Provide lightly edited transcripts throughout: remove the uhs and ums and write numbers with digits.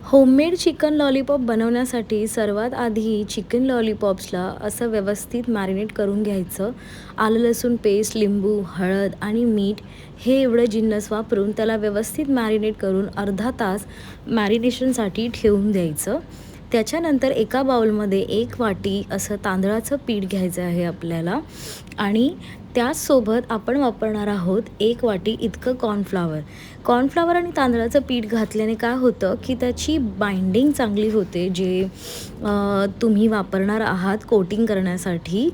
Homemade chicken lollipop बनवण्यासाठी सर्वात आधी चिकन लॉलीपॉप्सला असं व्यवस्थित मॅरिनेट करून घ्यायचं. आलं लसूण पेस्ट, लिंबू, हळद आणि मीठ हे एवढं जिन्नस वापरून त्याला व्यवस्थित मॅरिनेट करून अर्धा तास मॅरिनेशनसाठी ठेवून द्यायचं. त्याच्यानंतर एका बाउलमध्ये 1 वाटी असं तांदळाचं पीठ घ्यायचं आहे आपल्याला आणि त्याचसोबत आपण वापरणार आहोत 1 वाटी इतकं कॉर्नफ्लॉवर आणि तांदळाचं पीठ घातल्याने काय होतं की त्याची बाइंडिंग चांगली होते. जे तुम्ही वापरणार आहात कोटिंग करण्यासाठी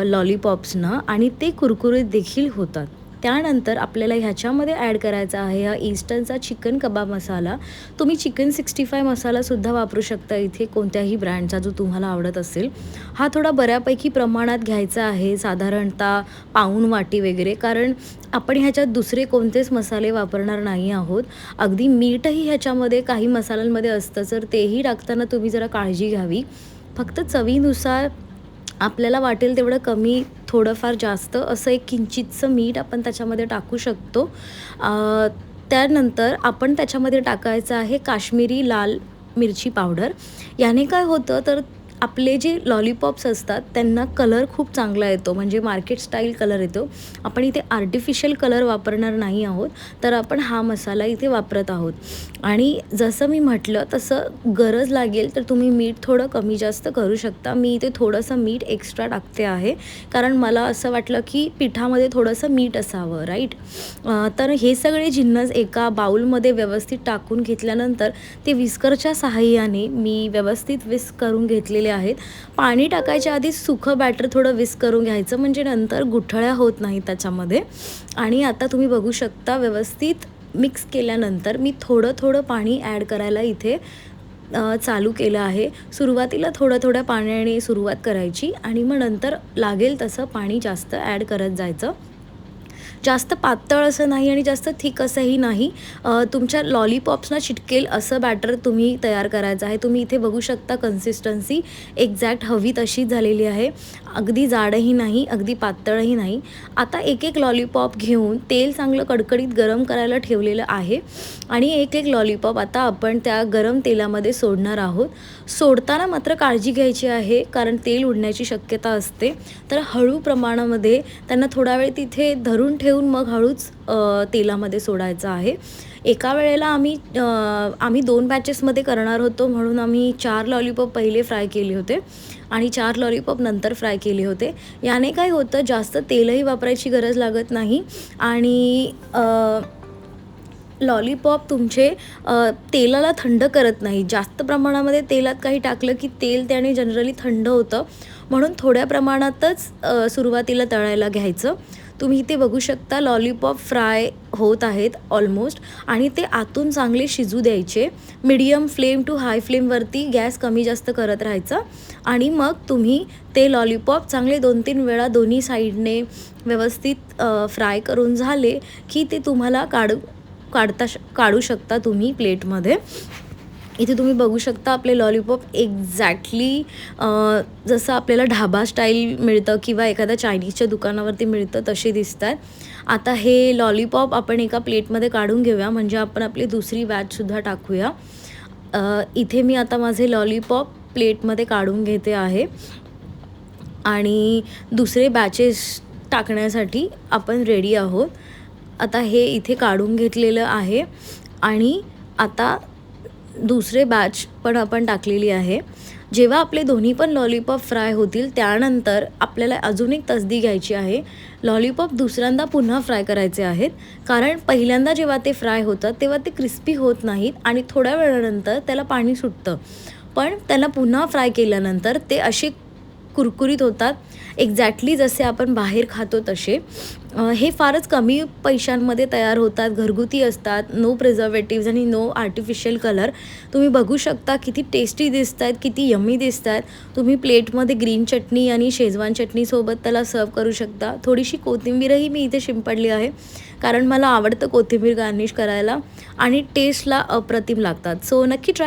लॉलीपॉप्सना आणि ते कुरकुरीत देखील होतात. त्यानंतर आपल्याला ह्याच्यामध्ये ॲड करायचा आहे हा ईस्टर्नचा चिकन कबाब मसाला. तुम्ही चिकन 65 मसालासुद्धा वापरू शकता इथे कोणत्याही ब्रँडचा जो तुम्हाला आवडत असेल. हा थोडा बऱ्यापैकी प्रमाणात घ्यायचा आहे, साधारणतः पाऊण वाटी वगैरे, कारण आपण ह्याच्यात दुसरे कोणतेच मसाले वापरणार नाही आहोत. अगदी मीठही ह्याच्यामध्ये काही मसाल्यांमध्ये असतं, तर तेही टाकताना तुम्ही जरा काळजी घ्यावी. फक्त चवीनुसार आपल्याला वाटेल तेवढं कमी, थोडंफार जास्त असं एक किंचितचं मीठ आपण त्याच्यामध्ये टाकू शकतो. त्यानंतर आपण त्याच्यामध्ये टाकायचं आहे काश्मीरी लाल मिरची पावडर. याने काय होतं तर आपले जे लॉलीपॉप्स असतात त्यांना कलर खूप चांगला येतो, म्हणजे मार्केट स्टाईल कलर येतो. आपण इथे आर्टिफिशियल कलर वापरणार नाही आहोत, तर आपण हा मसाला इथे वापरत आहोत. आणि जसं मी म्हटलं तसं गरज लागेल तर तुम्ही मीठ थोडं कमी जास्त करू शकता. मी इथे थोडंसं मीठ एक्स्ट्रा टाकते आहे, कारण मला असं वाटलं की पिठामध्ये थोडंसं मीठ असावं, राईट. तर हे सगळे जिन्नस एका बाउलमध्ये व्यवस्थित टाकून घेतल्यानंतर ते विस्करच्या सहाय्याने मी व्यवस्थित विस्क करून घेतलेले आहेत. पाणी टाकायच्या आधी सुखं बॅटर थोडं विस्क करून घ्यायचं, म्हणजे नंतर गुठळ्या होत नाही त्याच्यामध्ये. आणि आता तुम्ही बघू शकता व्यवस्थित मिक्स केल्यानंतर मी थोडं पाणी ॲड करायला इथे चालू केलं आहे. सुरुवातीला थोड्या पाण्याने सुरुवात करायची आणि मग नंतर लागेल तसं पाणी जास्त ॲड करत जायचं. जास्त पातळ असं नाही आणि जास्त थिक असंही नाही. तुमच्या लॉलीपॉप्सना चिटकेल असं बॅटर तुम्ही तयार करायचं आहे. तुम्ही इथे बघू शकता कन्सिस्टन्सी एक्झॅक्ट हवी तशीच झालेली आहे. अगदी जाडही नाही, अगदी पातळही नाही. आता एक लॉलीपॉप घेऊन तेल चांगलं कडकडीत गरम करायला ठेवलेलं आहे आणि एक लॉलीपॉप आता आपण त्या गरम तेलामध्ये सोडणार आहोत. सोडताना मात्र काळजी घ्यायची आहे, कारण तेल उडण्याची शक्यता असते. तर हळू प्रमाणामध्ये त्यांना थोडा वेळ तिथे धरून ठेवून मग हळूच तेलामध्ये सोडायचं आहे. एका वेळेला आम्ही 2 बॅचेसमध्ये करणार होतो, म्हणून आम्ही 4 लॉलीपॉप पहिले फ्राय केले होते आणि 4 लॉलीपॉप नंतर फ्राय केले होते. याने काय होतं, जास्त तेलही वापरायची गरज लागत नाही आणि लॉलीपॉप तुमचे तेलाला थंड करत नाही. जास्त प्रमाणामध्ये तेलात काही टाकलं की तेल त्याने जनरली थंड होतं, म्हणून थोड्या प्रमाणातच सुरुवातीला तळायला घ्यायचं. तुम्ही इथे बघू शकता लॉलीपॉप फ्राय होत आहेत ऑलमोस्ट आणि ते आतून चांगले शिजू द्यायचे. मीडियम फ्लेम टू हाय फ्लेमवरती गॅस कमी जास्त करत राहायचा आणि मग तुम्ही ते लॉलीपॉप चांगले 2-3 वेळा दोन्ही साईडने व्यवस्थित फ्राय करून झाले की ते तुम्हाला काढू शकता तुम्ही प्लेटमध्ये. इथे तुम्ही बघू शकता आपले लॉलीपॉप एक्झॅक्टली जसं आपल्याला ढाबा स्टाईल मिळतं किंवा एखाद्या चायनीजच्या दुकानावरती मिळतं तसे दिसत आहेत. आता हे लॉलीपॉप आपण एका प्लेटमध्ये काढून घेऊया, म्हणजे आपण आपली दुसरी बॅचसुद्धा टाकूया. इथे मी आता माझे लॉलीपॉप प्लेटमध्ये काढून घेते आहे आणि दुसरे बॅचेस टाकण्यासाठी आपण रेडी आहोत. आता हे इथे काढून घेतलेलं आहे आणि आता दुसरे बॅच पण आपण टाकलेली आहे. जेव्हा आपले दोन्ही पण लॉलीपॉप फ्राय होतील त्यानंतर आपल्याला अजून एक तसदी घ्यायची आहे. लॉलीपॉप दुसऱ्यांदा पुन्हा फ्राय करायचे आहेत, कारण पहिल्यांदा जेव्हा ते फ्राय होतात तेव्हा ते क्रिस्पी होत नाहीत आणि थोड्या वेळानंतर त्याला पाणी सुटतं. पण त्याला पुन्हा फ्राय केल्यानंतर ते असे कुरकुरीत होतात, एक्झॅक्टली जसे आपण बाहेर खातो तसे. हे फारच कमी पैशांमध्ये तयार होतात, घरगुती असतात, नो प्रिझर्वेटिव्ज आणि नो आर्टिफिशियल कलर. तुम्ही बघू शकता किती टेस्टी दिसत आहेत, किती यम्मी दिसत आहेत. तुम्ही प्लेटमध्ये ग्रीन चटणी आणि शेजवान चटणीसोबत त्याला सर्व करू शकता. थोडीशी कोथिंबीरही मी इथे शिंपडली आहे, कारण मला आवडतं कोथिंबीर गार्निश करायला आणि टेस्टला अप्रतिम लागतात. सो नक्की ट्राय